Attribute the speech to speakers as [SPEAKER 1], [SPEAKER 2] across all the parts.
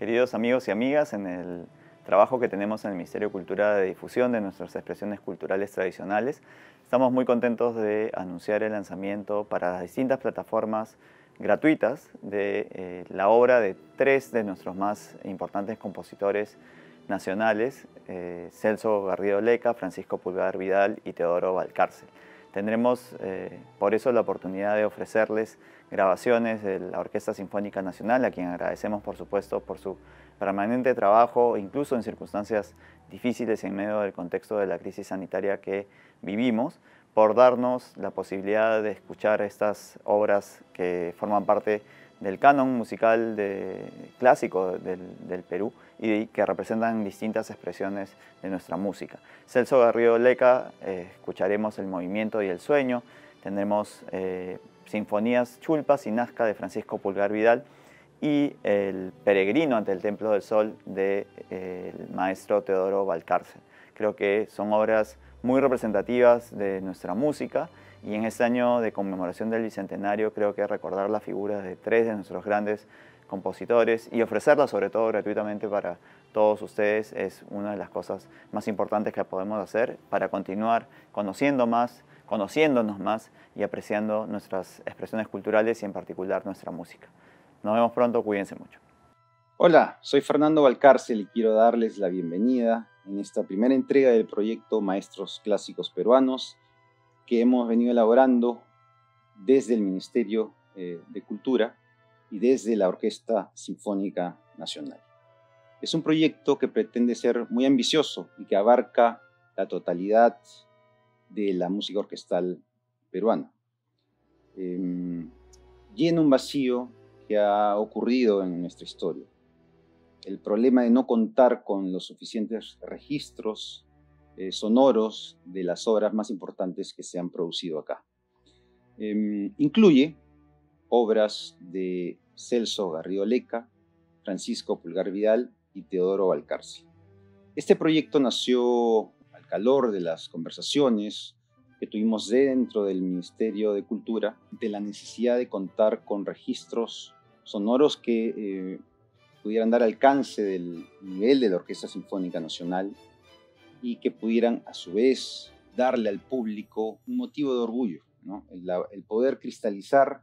[SPEAKER 1] Queridos amigos y amigas, en el trabajo que tenemos en el Ministerio de Cultura de difusión de nuestras expresiones culturales tradicionales, estamos muy contentos de anunciar el lanzamiento para las distintas plataformas gratuitas de la obra de tres de nuestros más importantes compositores nacionales, Celso Garrido Leca, Francisco Pulgar Vidal y Teodoro Valcárcel. Tendremos por eso la oportunidad de ofrecerles grabaciones de la Orquesta Sinfónica Nacional, a quien agradecemos por supuesto por su permanente trabajo, incluso en circunstancias difíciles en medio del contexto de la crisis sanitaria que vivimos, por darnos la posibilidad de escuchar estas obras que forman parte del canon musical clásico del Perú y que representan distintas expresiones de nuestra música. Celso Garrido Leca, escucharemos El Movimiento y el Sueño, tendremos Sinfonías Chulpas y Nazca de Francisco Pulgar Vidal y El Peregrino ante el Templo del Sol del maestro Teodoro Valcárcel. Creo que son obras muy representativas de nuestra música, y en este año de conmemoración del Bicentenario creo que recordar la figura de tres de nuestros grandes compositores y ofrecerla sobre todo gratuitamente para todos ustedes es una de las cosas más importantes que podemos hacer para continuar conociendo más, conociéndonos más y apreciando nuestras expresiones culturales y en particular nuestra música. Nos vemos pronto, cuídense mucho.
[SPEAKER 2] Hola, soy Fernando Valcárcel y quiero darles la bienvenida en esta primera entrega del proyecto Maestros Clásicos Peruanos que hemos venido elaborando desde el Ministerio de Cultura y desde la Orquesta Sinfónica Nacional. Es un proyecto que pretende ser muy ambicioso y que abarca la totalidad de la música orquestal peruana. Llena un vacío que ha ocurrido en nuestra historia. El problema de no contar con los suficientes registros sonoros de las obras más importantes que se han producido acá. Incluye obras de Celso Garrido Leca, Francisco Pulgar Vidal y Teodoro Valcárcel. Este proyecto nació al calor de las conversaciones que tuvimos dentro del Ministerio de Cultura de la necesidad de contar con registros sonoros que pudieran dar alcance del nivel de la Orquesta Sinfónica Nacional y que pudieran a su vez darle al público un motivo de orgullo, ¿no? El poder cristalizar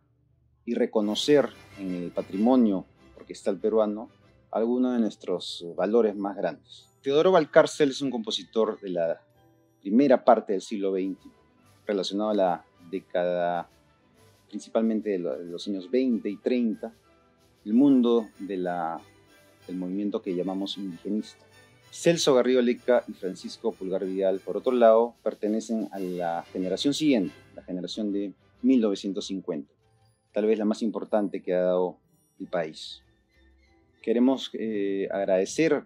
[SPEAKER 2] y reconocer en el patrimonio orquestal peruano algunos de nuestros valores más grandes. Teodoro Valcárcel es un compositor de la primera parte del siglo XX, relacionado a la década principalmente de los años 20 y 30, el mundo del movimiento que llamamos indigenista. Celso Garrido Leca y Francisco Pulgar Vidal, por otro lado, pertenecen a la generación siguiente, la generación de 1950, tal vez la más importante que ha dado el país. Queremos agradecer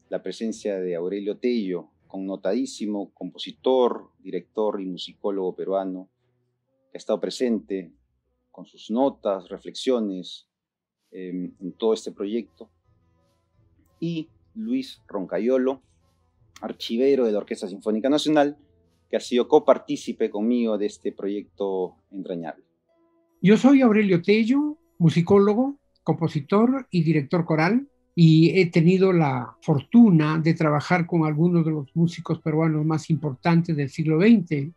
[SPEAKER 2] la presencia de Aurelio Tello, connotadísimo compositor, director y musicólogo peruano, que ha estado presente con sus notas, reflexiones en todo este proyecto, y Luis Roncayolo, archivero de la Orquesta Sinfónica Nacional, que ha sido copartícipe conmigo de este proyecto entrañable.
[SPEAKER 3] Yo soy Aurelio Tello, musicólogo, compositor y director coral, y he tenido la fortuna de trabajar con algunos de los músicos peruanos más importantes del siglo XX,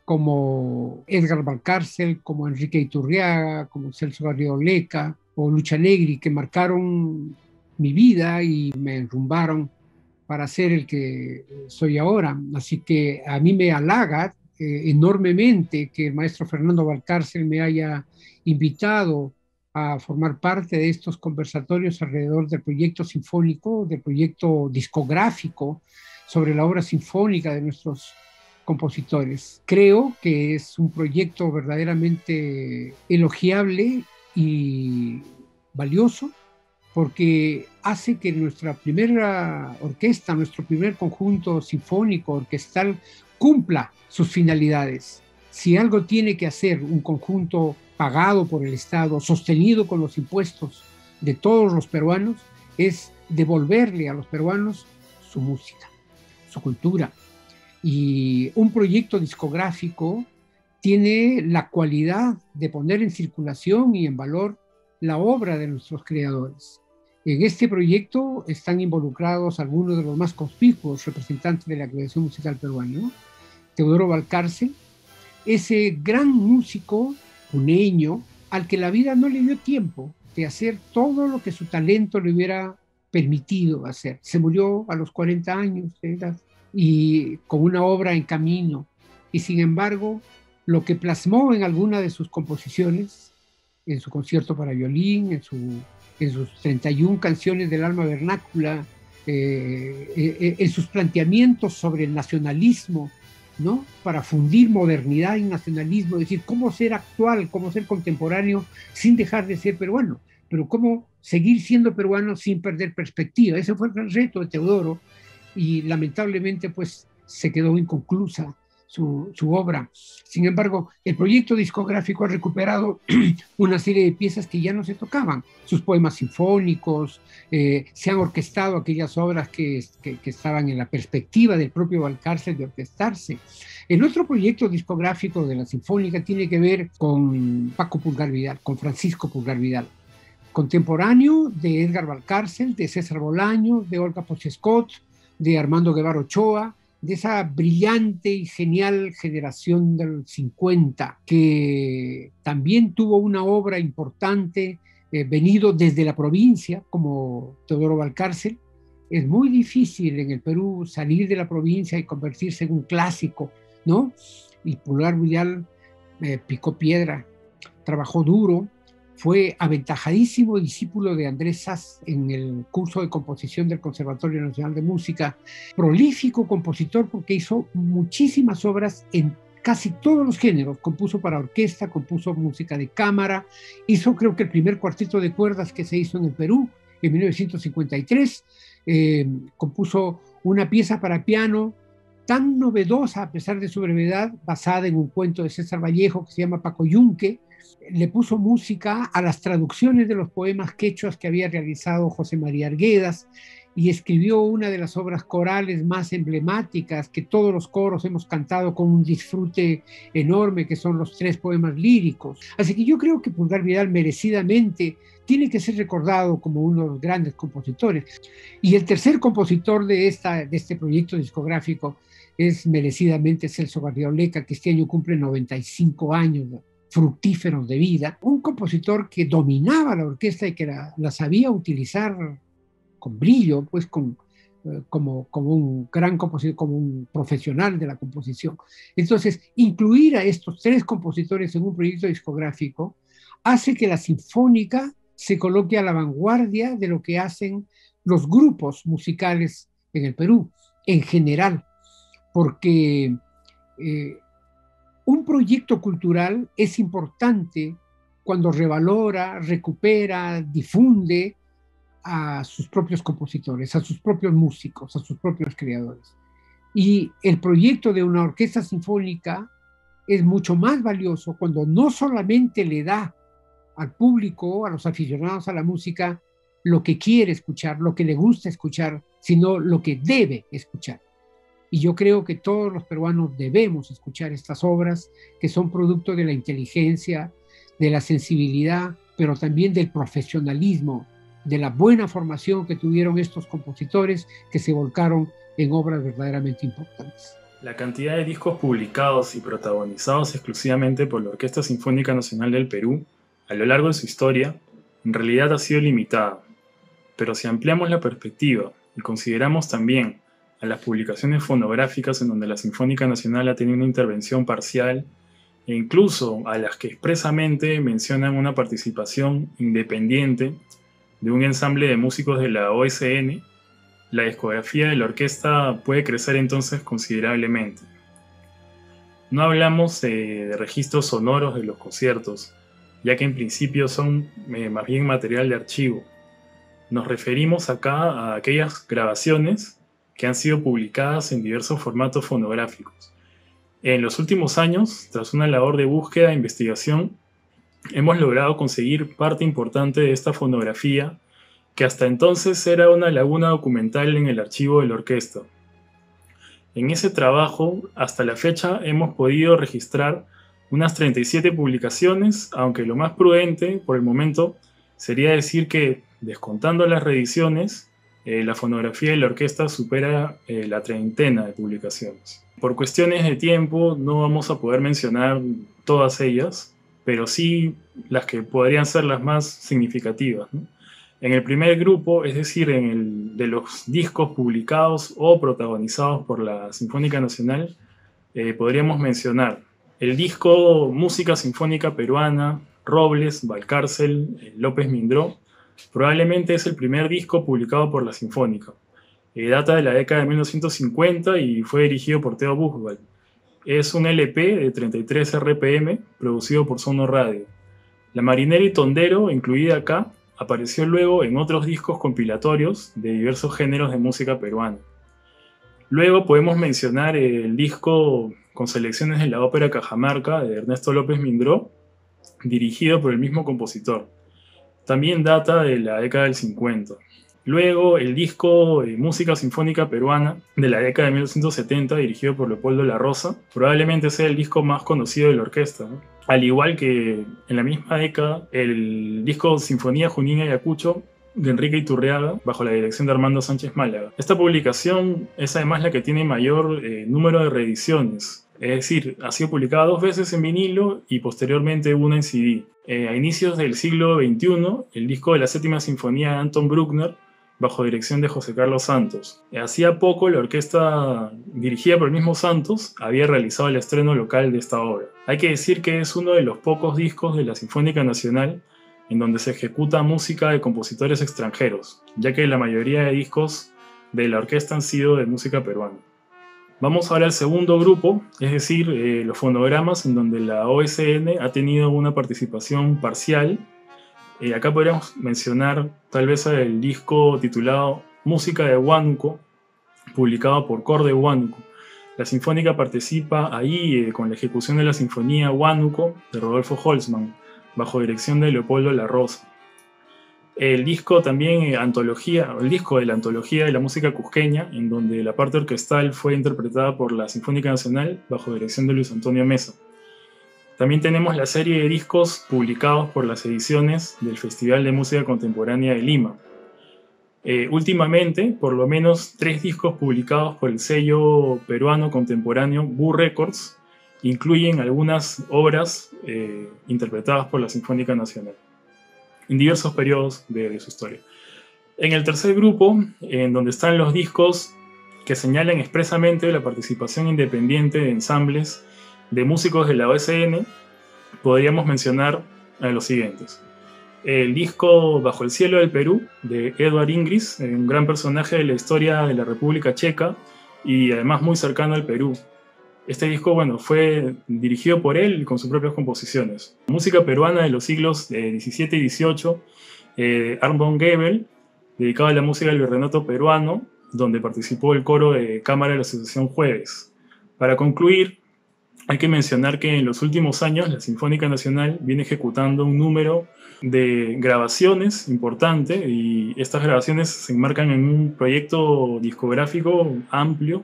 [SPEAKER 3] como Edgar Valcárcel, como Enrique Iturriaga, como Celso Garrido Leca o Lucha Negri, que marcaron mi vida y me enrumbaron para ser el que soy ahora. Así que a mí me halaga enormemente que el maestro Fernando Valcárcel me haya invitado a formar parte de estos conversatorios alrededor del proyecto sinfónico, del proyecto discográfico sobre la obra sinfónica de nuestros compositores. Creo que es un proyecto verdaderamente elogiable y valioso, porque hace que nuestra primera orquesta, nuestro primer conjunto sinfónico orquestal cumpla sus finalidades. Si algo tiene que hacer un conjunto pagado por el Estado, sostenido con los impuestos de todos los peruanos, es devolverle a los peruanos su música, su cultura. Y un proyecto discográfico tiene la cualidad de poner en circulación y en valor la obra de nuestros creadores. En este proyecto están involucrados algunos de los más conspicuos representantes de la creación musical peruana, ¿no? Teodoro Valcárcel, ese gran músico puneño al que la vida no le dio tiempo de hacer todo lo que su talento le hubiera permitido hacer. Se murió a los 40 años de edad y con una obra en camino. Y sin embargo, lo que plasmó en alguna de sus composiciones, en su concierto para violín, en sus 31 canciones del alma vernácula, en sus planteamientos sobre el nacionalismo, ¿no? Para fundir modernidad y nacionalismo, es decir, cómo ser actual, cómo ser contemporáneo sin dejar de ser peruano, pero cómo seguir siendo peruano sin perder perspectiva. Ese fue el gran reto de Teodoro y lamentablemente pues se quedó inconclusa su obra. Sin embargo, el proyecto discográfico ha recuperado una serie de piezas que ya no se tocaban, sus poemas sinfónicos, se han orquestado aquellas obras que estaban en la perspectiva del propio Valcárcel de orquestarse. El otro proyecto discográfico de la Sinfónica tiene que ver con Paco Pulgar Vidal, con Francisco Pulgar Vidal, contemporáneo de Edgar Valcárcel, de César Bolaño, de Olga Pochescot, de Armando Guevara Ochoa, de esa brillante y genial generación del 50, que también tuvo una obra importante, venido desde la provincia, como Teodoro Valcárcel. Es muy difícil en el Perú salir de la provincia y convertirse en un clásico, ¿no? Y Pulgar Vidal picó piedra, trabajó duro, fue aventajadísimo discípulo de Andrés Saz en el curso de composición del Conservatorio Nacional de Música, prolífico compositor porque hizo muchísimas obras en casi todos los géneros, compuso para orquesta, compuso música de cámara, hizo creo que el primer cuarteto de cuerdas que se hizo en el Perú en 1953, compuso una pieza para piano tan novedosa a pesar de su brevedad, basada en un cuento de César Vallejo que se llama Pacoyunque. Le puso música a las traducciones de los poemas quechuas que había realizado José María Arguedas y escribió una de las obras corales más emblemáticas que todos los coros hemos cantado con un disfrute enorme, que son los 3 poemas líricos. Así que yo creo que Pulgar Vidal merecidamente tiene que ser recordado como uno de los grandes compositores. Y el tercer compositor de este proyecto discográfico es merecidamente Celso Garrido Leca, que este año cumple 95 años fructíferos de vida, un compositor que dominaba la orquesta y que la sabía utilizar con brillo, pues como un gran compositor, como un profesional de la composición. Entonces, incluir a estos 3 compositores en un proyecto discográfico hace que la Sinfónica se coloque a la vanguardia de lo que hacen los grupos musicales en el Perú, en general, porque un proyecto cultural es importante cuando revalora, recupera, difunde a sus propios compositores, a sus propios músicos, a sus propios creadores. Y el proyecto de una orquesta sinfónica es mucho más valioso cuando no solamente le da al público, a los aficionados a la música, lo que quiere escuchar, lo que le gusta escuchar, sino lo que debe escuchar. Y yo creo que todos los peruanos debemos escuchar estas obras que son producto de la inteligencia, de la sensibilidad, pero también del profesionalismo, de la buena formación que tuvieron estos compositores que se volcaron en obras verdaderamente importantes.
[SPEAKER 4] La cantidad de discos publicados y protagonizados exclusivamente por la Orquesta Sinfónica Nacional del Perú a lo largo de su historia en realidad ha sido limitada. Pero si ampliamos la perspectiva y consideramos también a las publicaciones fonográficas en donde la Sinfónica Nacional ha tenido una intervención parcial e incluso a las que expresamente mencionan una participación independiente de un ensamble de músicos de la OSN, la discografía de la orquesta puede crecer entonces considerablemente. No hablamos de registros sonoros de los conciertos, ya que en principio son más bien material de archivo. Nos referimos acá a aquellas grabaciones que han sido publicadas en diversos formatos fonográficos. En los últimos años, tras una labor de búsqueda e investigación, hemos logrado conseguir parte importante de esta fonografía, que hasta entonces era una laguna documental en el archivo de la orquesta. En ese trabajo, hasta la fecha, hemos podido registrar unas 37 publicaciones, aunque lo más prudente, por el momento, sería decir que Descontando las reediciones, la fonografía de la orquesta supera la treintena de publicaciones. Por cuestiones de tiempo no vamos a poder mencionar todas ellas, pero sí las que podrían ser las más significativas, ¿no? En el primer grupo, es decir, de los discos publicados o protagonizados por la Sinfónica Nacional, podríamos mencionar el disco Música Sinfónica Peruana, Robles, Valcárcel, López Mindró. Probablemente es el primer disco publicado por la Sinfónica. Data de la década de 1950 y fue dirigido por Theo Buchwald. Es un LP de 33 RPM producido por Sono Radio. La Marinera y Tondero, incluida acá, apareció luego en otros discos compilatorios de diversos géneros de música peruana. Luego podemos mencionar el disco con selecciones de la ópera Cajamarca de Ernesto López Mindró, dirigido por el mismo compositor. También data de la década del 50. Luego el disco Música Sinfónica Peruana de la década de 1970, dirigido por Leopoldo La Rosa, probablemente sea el disco más conocido de la orquesta, ¿no? Al igual que en la misma década, el disco Sinfonía Junín Ayacucho de Enrique Iturriaga, bajo la dirección de Armando Sánchez Málaga. Esta publicación es además la que tiene mayor número de reediciones. Es decir, ha sido publicada 2 veces en vinilo y posteriormente una en CD. A inicios del siglo XXI, el disco de la Séptima Sinfonía de Anton Bruckner, bajo dirección de José Carlos Santos. Hacía poco, la orquesta dirigida por el mismo Santos había realizado el estreno local de esta obra. Hay que decir que es uno de los pocos discos de la Sinfónica Nacional en donde se ejecuta música de compositores extranjeros, ya que la mayoría de discos de la orquesta han sido de música peruana. Vamos ahora al segundo grupo, es decir, los fonogramas, en donde la OSN ha tenido una participación parcial. Acá podríamos mencionar tal vez el disco titulado Música de Huánuco, publicado por Cor de Huánuco. La Sinfónica participa ahí con la ejecución de la Sinfonía Huánuco de Rodolfo Holzmann, bajo dirección de Leopoldo La Rosa. El disco también el disco de la antología de la música cusqueña, en donde la parte orquestal fue interpretada por la Sinfónica Nacional bajo dirección de Luis Antonio Mesa. También tenemos la serie de discos publicados por las ediciones del Festival de Música Contemporánea de Lima. Últimamente, por lo menos 3 discos publicados por el sello peruano contemporáneo Bu Records incluyen algunas obras interpretadas por la Sinfónica Nacional en diversos periodos de su historia. En el tercer grupo, en donde están los discos que señalan expresamente la participación independiente de ensambles de músicos de la OSN, podríamos mencionar a los siguientes. El disco Bajo el Cielo del Perú, de Edvard Ingris, un gran personaje de la historia de la República Checa y además muy cercano al Perú. Este disco, fue dirigido por él con sus propias composiciones. Música peruana de los siglos XVII y XVIII, Armand Gebel, dedicado a la música del virreinato peruano, donde participó el coro de cámara de la Asociación Jueves. Para concluir, hay que mencionar que en los últimos años la Sinfónica Nacional viene ejecutando un número de grabaciones importante y estas grabaciones se enmarcan en un proyecto discográfico amplio.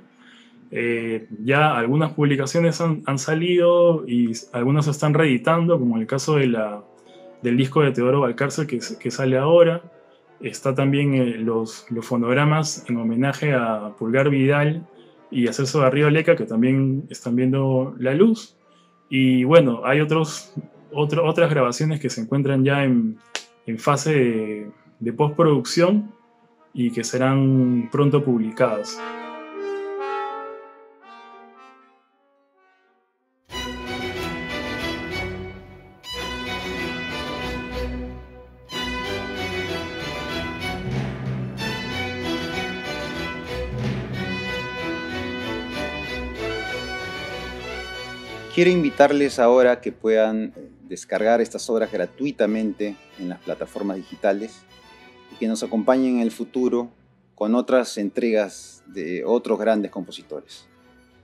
[SPEAKER 4] Ya algunas publicaciones han salido y algunas se están reeditando, como el caso del disco de Teodoro Valcárcel que sale ahora. Está también los fonogramas en homenaje a Pulgar Vidal y a Celso Garrido Leca, que también están viendo la luz. Y hay otras grabaciones que se encuentran ya en fase de postproducción y que serán pronto publicadas.
[SPEAKER 2] Quiero invitarles ahora a que puedan descargar estas obras gratuitamente en las plataformas digitales y que nos acompañen en el futuro con otras entregas de otros grandes compositores.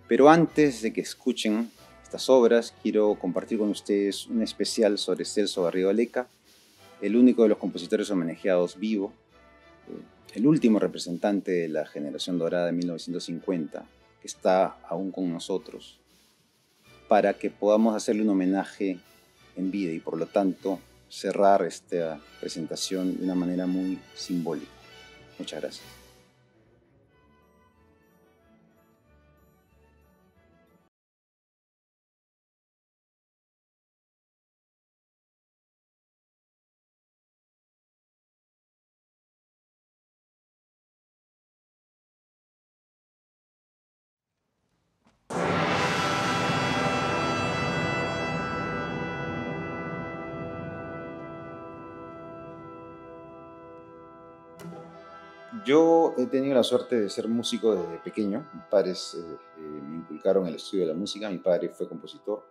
[SPEAKER 2] Pero antes de que escuchen estas obras, quiero compartir con ustedes un especial sobre Celso Garrido Leca, el único de los compositores homenajeados vivo, el último representante de la generación dorada de 1950, que está aún con nosotros, para que podamos hacerle un homenaje en vida y por lo tanto cerrar esta presentación de una manera muy simbólica. Muchas gracias. Yo he tenido la suerte de ser músico desde pequeño. Mis padres me inculcaron el estudio de la música. Mi padre fue compositor.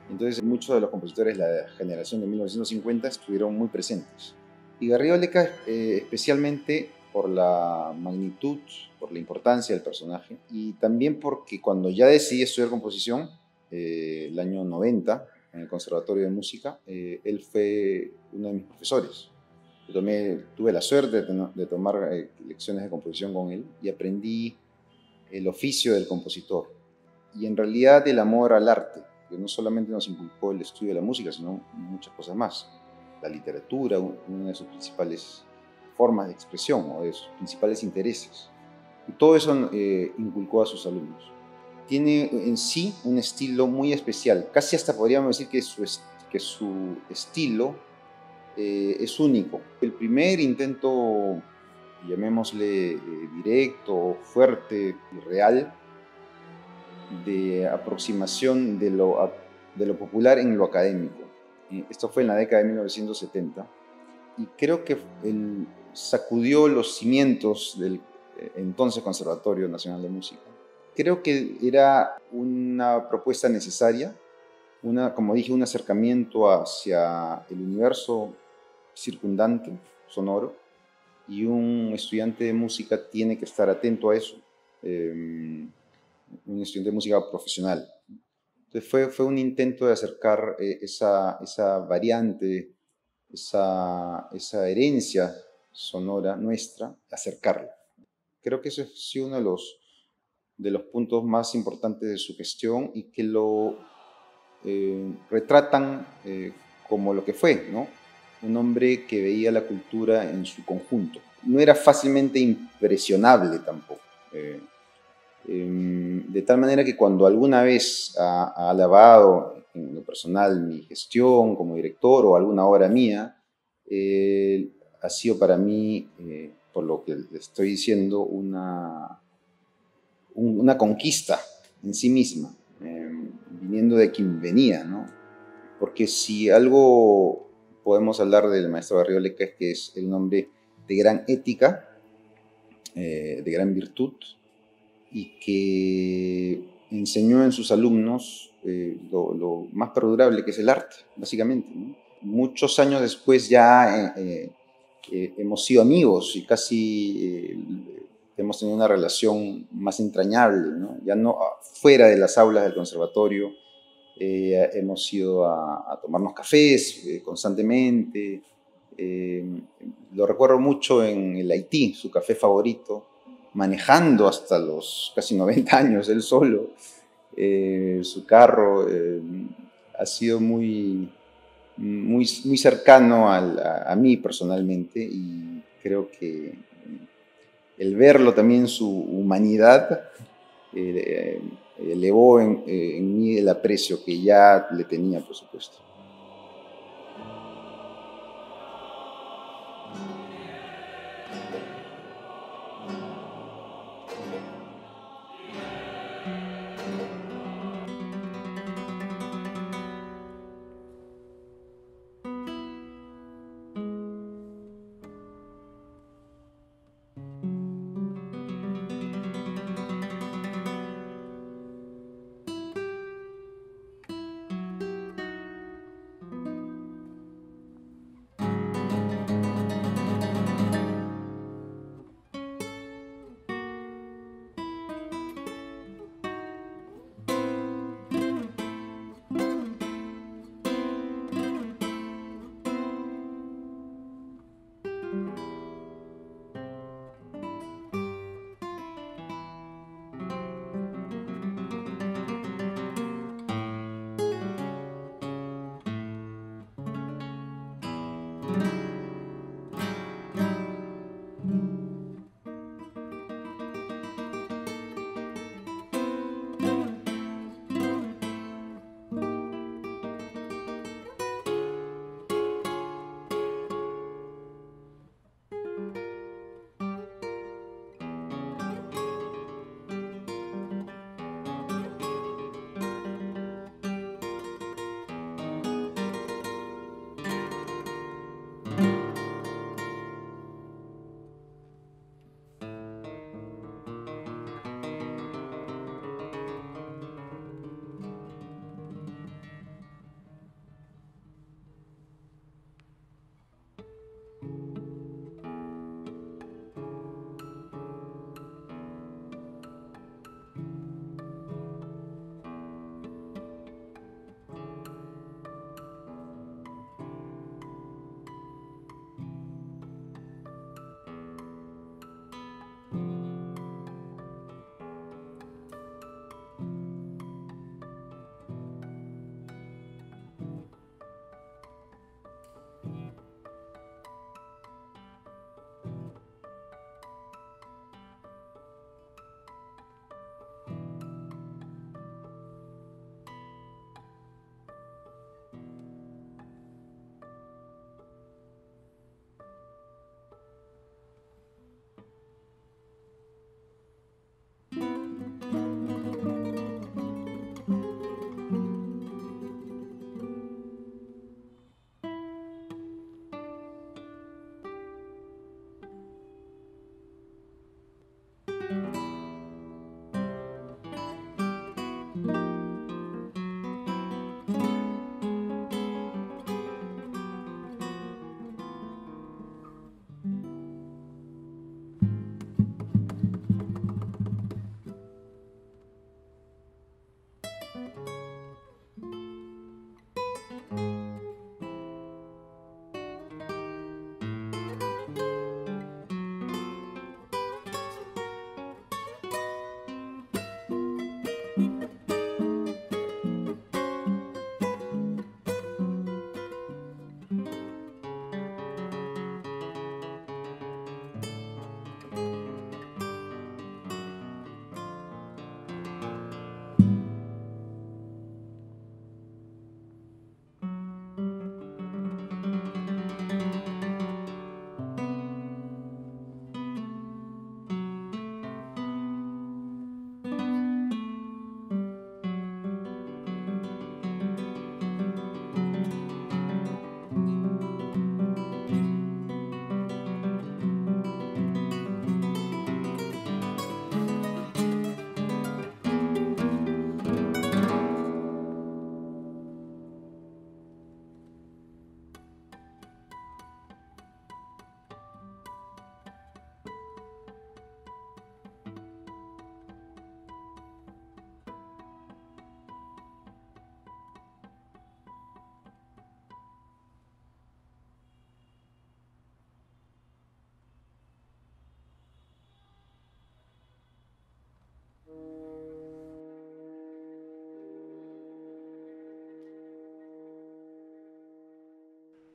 [SPEAKER 2] Entonces, muchos de los compositores de la generación de 1950 estuvieron muy presentes. Y Garrido Leca, especialmente por la magnitud, por la importancia del personaje, y también porque cuando ya decidí estudiar composición, el año 90, en el Conservatorio de Música, él fue uno de mis profesores. Tuve la suerte de tomar lecciones de composición con él y aprendí el oficio del compositor y en realidad el amor al arte, que no solamente nos inculcó el estudio de la música, sino muchas cosas más. La literatura, una de sus principales formas de expresión o de sus principales intereses. Y todo eso inculcó a sus alumnos. Tiene en sí un estilo muy especial, casi hasta podríamos decir que su estilo es único. El primer intento, llamémosle directo, fuerte y real, de aproximación de lo popular en lo académico. Esto fue en la década de 1970 y creo que él sacudió los cimientos del entonces Conservatorio Nacional de Música. Creo que era una propuesta necesaria, como dije, un acercamiento hacia el universo circundante, sonoro, y un estudiante de música tiene que estar atento a eso, un estudiante de música profesional. Entonces fue un intento de acercar esa variante, esa herencia sonora nuestra, acercarla. Creo que ese ha sido uno de los puntos más importantes de su gestión y que lo retratan como lo que fue, ¿no? Un hombre que veía la cultura en su conjunto. No era fácilmente impresionable tampoco. De tal manera que cuando alguna vez ha alabado en lo personal mi gestión como director o alguna obra mía, ha sido para mí, por lo que le estoy diciendo, una conquista en sí misma, viniendo de quien venía, ¿no? Porque si algo podemos hablar del maestro Garrido Leca es que es el hombre de gran ética, de gran virtud, y que enseñó en sus alumnos lo más perdurable que es el arte, básicamente, ¿no? Muchos años después ya hemos sido amigos y casi hemos tenido una relación más entrañable, ¿no? Ya no fuera de las aulas del conservatorio, hemos ido a tomarnos cafés constantemente. Lo recuerdo mucho en el Haití, su café favorito, manejando hasta los casi 90 años, él solo, su carro. Ha sido muy cercano a mí personalmente y creo que el verlo también, su humanidad, elevó en mí el aprecio que ya le tenía, por supuesto.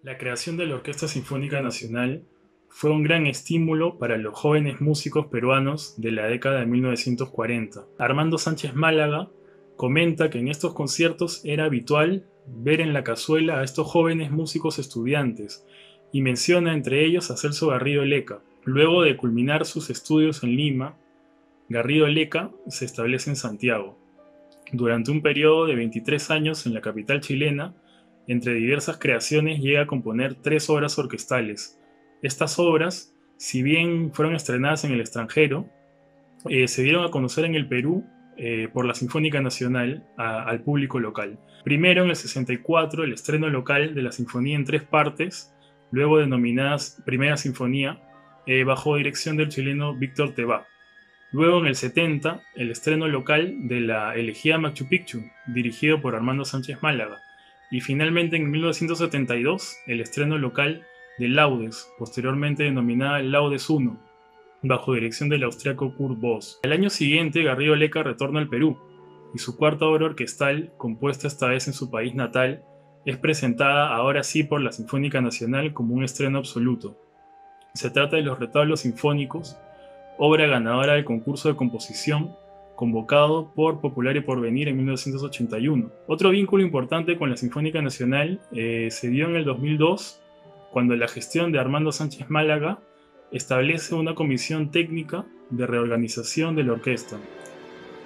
[SPEAKER 4] La creación de la Orquesta Sinfónica Nacional fue un gran estímulo para los jóvenes músicos peruanos de la década de 1940. Armando Sánchez Málaga comenta que en estos conciertos era habitual ver en la cazuela a estos jóvenes músicos estudiantes y menciona entre ellos a Celso Garrido Leca. Luego de culminar sus estudios en Lima, Garrido Leca se establece en Santiago. Durante un periodo de 23 años en la capital chilena, entre diversas creaciones llega a componer 3 obras orquestales. Estas obras, si bien fueron estrenadas en el extranjero, se dieron a conocer en el Perú por la Sinfónica Nacional al público local. Primero, en el 64, el estreno local de la Sinfonía en 3 partes, luego denominadas Primera Sinfonía, bajo dirección del chileno Víctor Tebá. Luego, en el 70, el estreno local de la Elegía Machu Picchu, dirigido por Armando Sánchez Málaga. Y finalmente, en 1972, el estreno local de Laudes, posteriormente denominada Laudes I, bajo dirección del austriaco Kurt Voss. Al año siguiente, Garrido Leca retorna al Perú, y su cuarta obra orquestal, compuesta esta vez en su país natal, es presentada ahora sí por la Sinfónica Nacional como un estreno absoluto. Se trata de los retablos sinfónicos, obra ganadora del concurso de composición, convocado por Popular y Porvenir en 1981. Otro vínculo importante con la Sinfónica Nacional se dio en el 2002, cuando la gestión de Armando Sánchez Málaga establece una comisión técnica de reorganización de la orquesta,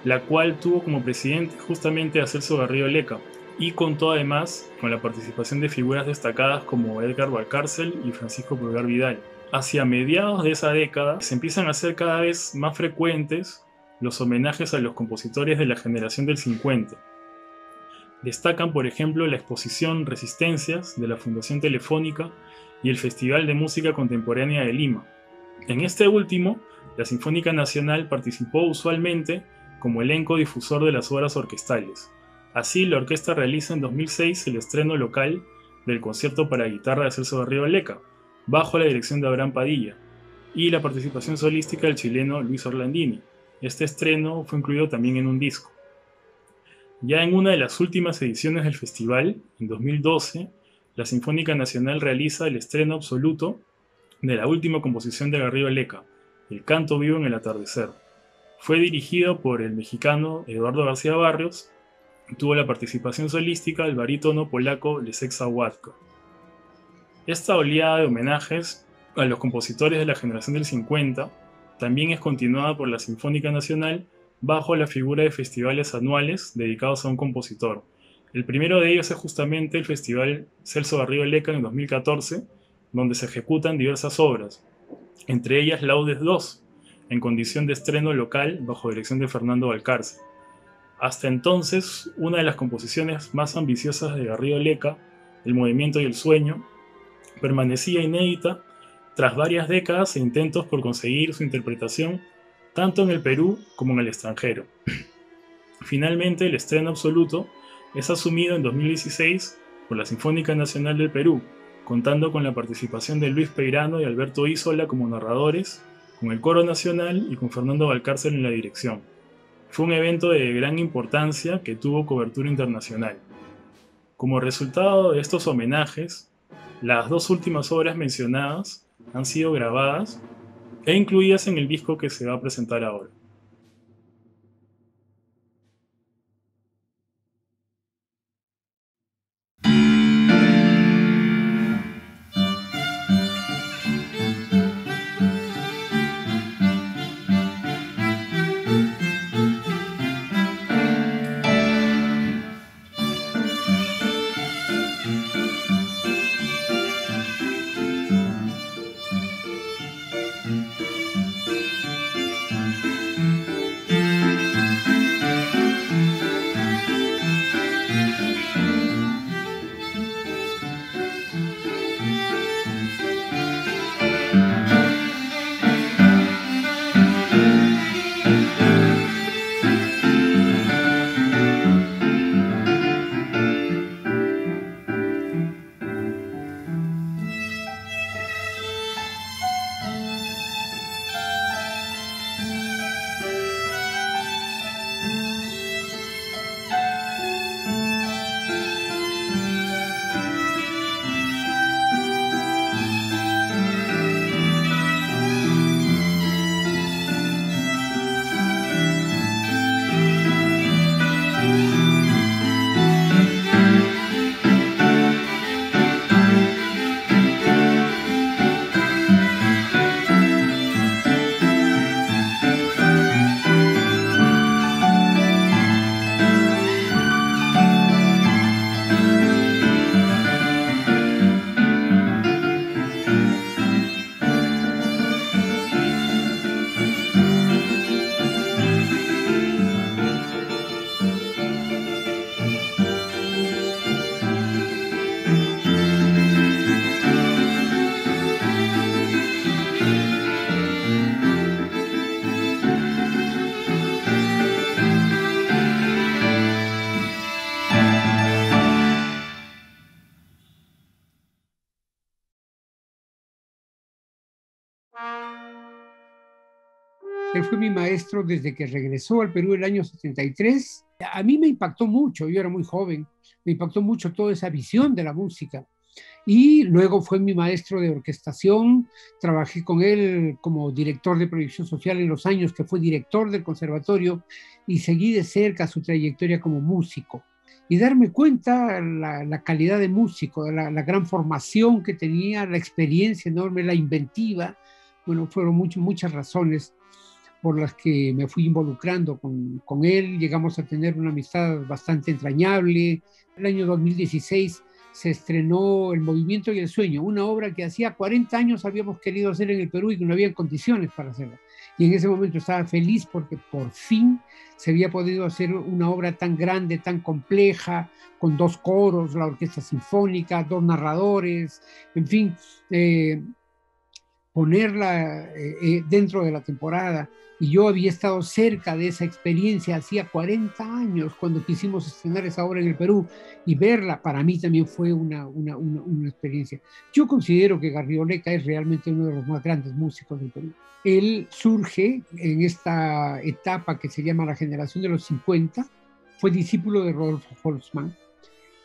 [SPEAKER 4] la cual tuvo como presidente justamente a Celso Garrido Leca, y contó además con la participación de figuras destacadas como Edgar Valcárcel y Francisco Pulgar Vidal. Hacia mediados de esa década se empiezan a hacer cada vez más frecuentes los homenajes a los compositores de la generación del 50. Destacan, por ejemplo, la exposición Resistencias de la Fundación Telefónica y el Festival de Música Contemporánea de Lima. En este último, la Sinfónica Nacional participó usualmente como elenco difusor de las obras orquestales. Así, la orquesta realiza en 2006 el estreno local del concierto para guitarra de Celso Garrido Leca, bajo la dirección de Abraham Padilla, y la participación solística del chileno Luis Orlandini. Este estreno fue incluido también en un disco. Ya en una de las últimas ediciones del festival, en 2012, la Sinfónica Nacional realiza el estreno absoluto de la última composición de Garrido Leca, El canto vivo en el atardecer. Fue dirigido por el mexicano Eduardo García Barrios y tuvo la participación solística del barítono polaco Leszek Sawatka. Esta oleada de homenajes a los compositores de la generación del 50 también es continuada por la Sinfónica Nacional bajo la figura de festivales anuales dedicados a un compositor. El primero de ellos es justamente el Festival Celso Garrido Leca en 2014, donde se ejecutan diversas obras, entre ellas Laudes II, en condición de estreno local bajo dirección de Fernando Valcárcel. Hasta entonces, una de las composiciones más ambiciosas de Garrido Leca, El movimiento y el sueño, permanecía inédita tras varias décadas e intentos por conseguir su interpretación tanto en el Perú como en el extranjero. Finalmente, el estreno absoluto es asumido en 2016 por la Sinfónica Nacional del Perú, contando con la participación de Luis Peirano y Alberto Isola como narradores, con el Coro Nacional y con Fernando Valcárcel en la dirección. Fue un evento de gran importancia que tuvo cobertura internacional. Como resultado de estos homenajes, las 2 últimas obras mencionadas han sido grabadas e incluidas en el disco que se va a presentar ahora.
[SPEAKER 3] Él fue mi maestro desde que regresó al Perú el año 73. A mí me impactó mucho, yo era muy joven, me impactó mucho toda esa visión de la música. Y luego fue mi maestro de orquestación, trabajé con él como director de proyección social en los años que fue director del conservatorio y seguí de cerca su trayectoria como músico. Y darme cuenta la calidad de músico, la gran formación que tenía, la experiencia enorme, la inventiva. Bueno, fueron muchas razones por las que me fui involucrando con él. Llegamos a tener una amistad bastante entrañable. El año 2016 se estrenó El Movimiento y el Sueño, una obra que hacía 40 años habíamos querido hacer en el Perú y que no había condiciones para hacerla. Y en ese momento estaba feliz porque por fin se había podido hacer una obra tan grande, tan compleja, con 2 coros, la orquesta sinfónica, 2 narradores, en fin, ponerla dentro de la temporada. Y yo había estado cerca de esa experiencia hacía 40 años cuando quisimos estrenar esa obra en el Perú, y verla para mí también fue una experiencia. Yo considero que Garrioleca es realmente uno de los más grandes músicos del Perú. Él surge en esta etapa que se llama la generación de los 50, fue discípulo de Rodolfo Holzmann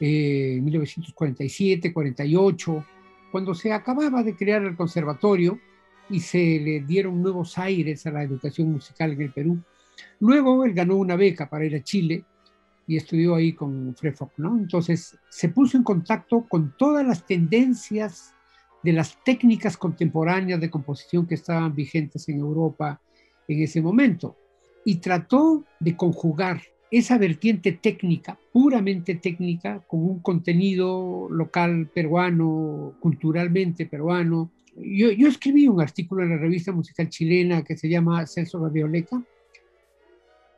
[SPEAKER 3] en 1947, 48, cuando se acababa de crear el conservatorio y se le dieron nuevos aires a la educación musical en el Perú. Luego él ganó una beca para ir a Chile y estudió ahí con Frefoc, ¿no? Entonces se puso en contacto con todas las tendencias de las técnicas contemporáneas de composición que estaban vigentes en Europa en ese momento y trató de conjugar esa vertiente técnica, puramente técnica, con un contenido local peruano, culturalmente peruano. Yo escribí un artículo en la revista musical chilena que se llama Celso Garrioleca,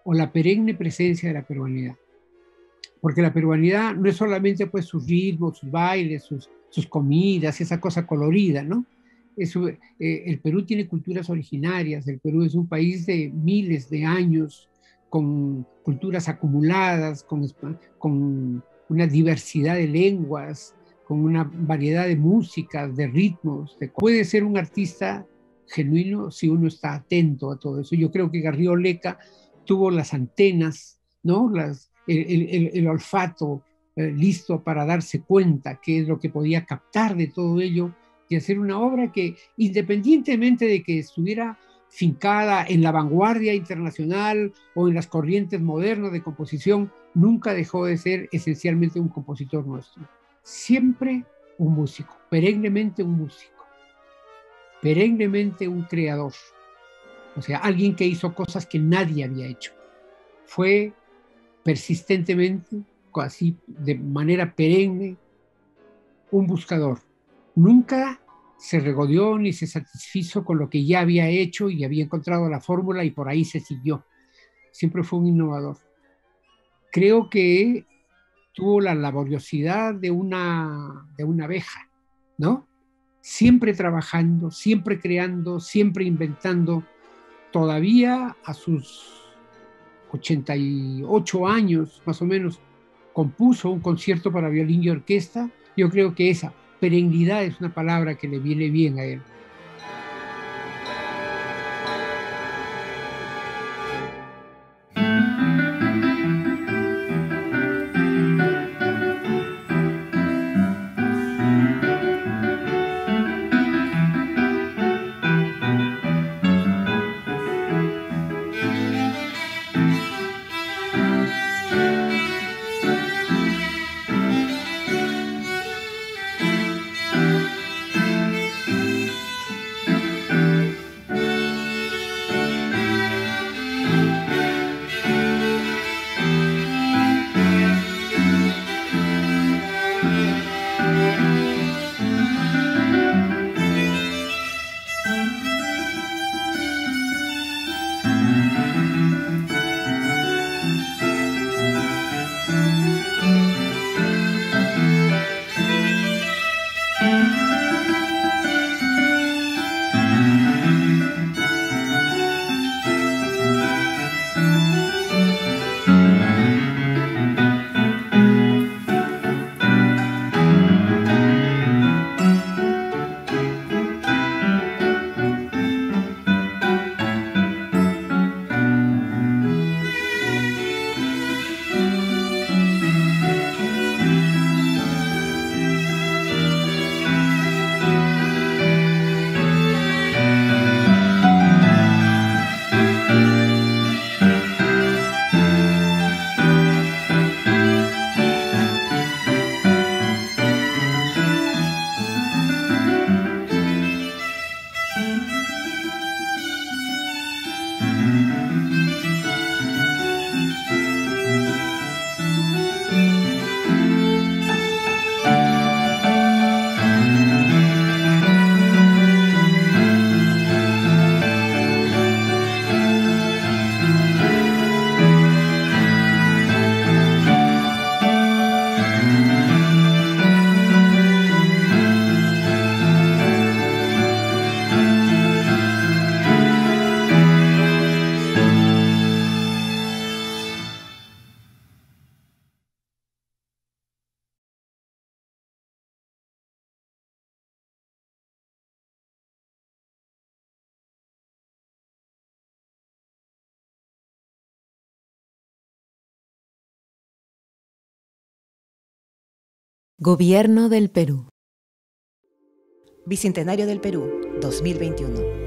[SPEAKER 3] o la perenne presencia de la peruanidad. Porque la peruanidad no es solamente pues sus ritmos, sus bailes, sus comidas, esa cosa colorida, ¿no? El Perú tiene culturas originarias, el Perú es un país de miles de años, con culturas acumuladas, con una diversidad de lenguas, con una variedad de músicas, de ritmos. Puede ser un artista genuino si uno está atento a todo eso. Yo creo que Garrioleca tuvo las antenas, ¿no? El olfato listo para darse cuenta qué es lo que podía captar de todo ello y hacer una obra que, independientemente de que estuviera fincada en la vanguardia internacional o en las corrientes modernas de composición, nunca dejó de ser esencialmente un compositor nuestro. Siempre un músico, perennemente un músico, perennemente un creador. O sea, alguien que hizo cosas que nadie había hecho. Fue persistentemente, así de manera perenne, un buscador. Nunca se regodeó ni se satisfizo con lo que ya había hecho y había encontrado la fórmula y por ahí se siguió. Siempre fue un innovador. Creo que tuvo la laboriosidad de una abeja, ¿no? Siempre trabajando, siempre creando, siempre inventando. Todavía a sus 88 años, más o menos, compuso un concierto para violín y orquesta. Yo creo que esa perennidad es una palabra que le viene bien a él.
[SPEAKER 5] Gobierno del Perú.
[SPEAKER 6] Bicentenario del Perú, 2021.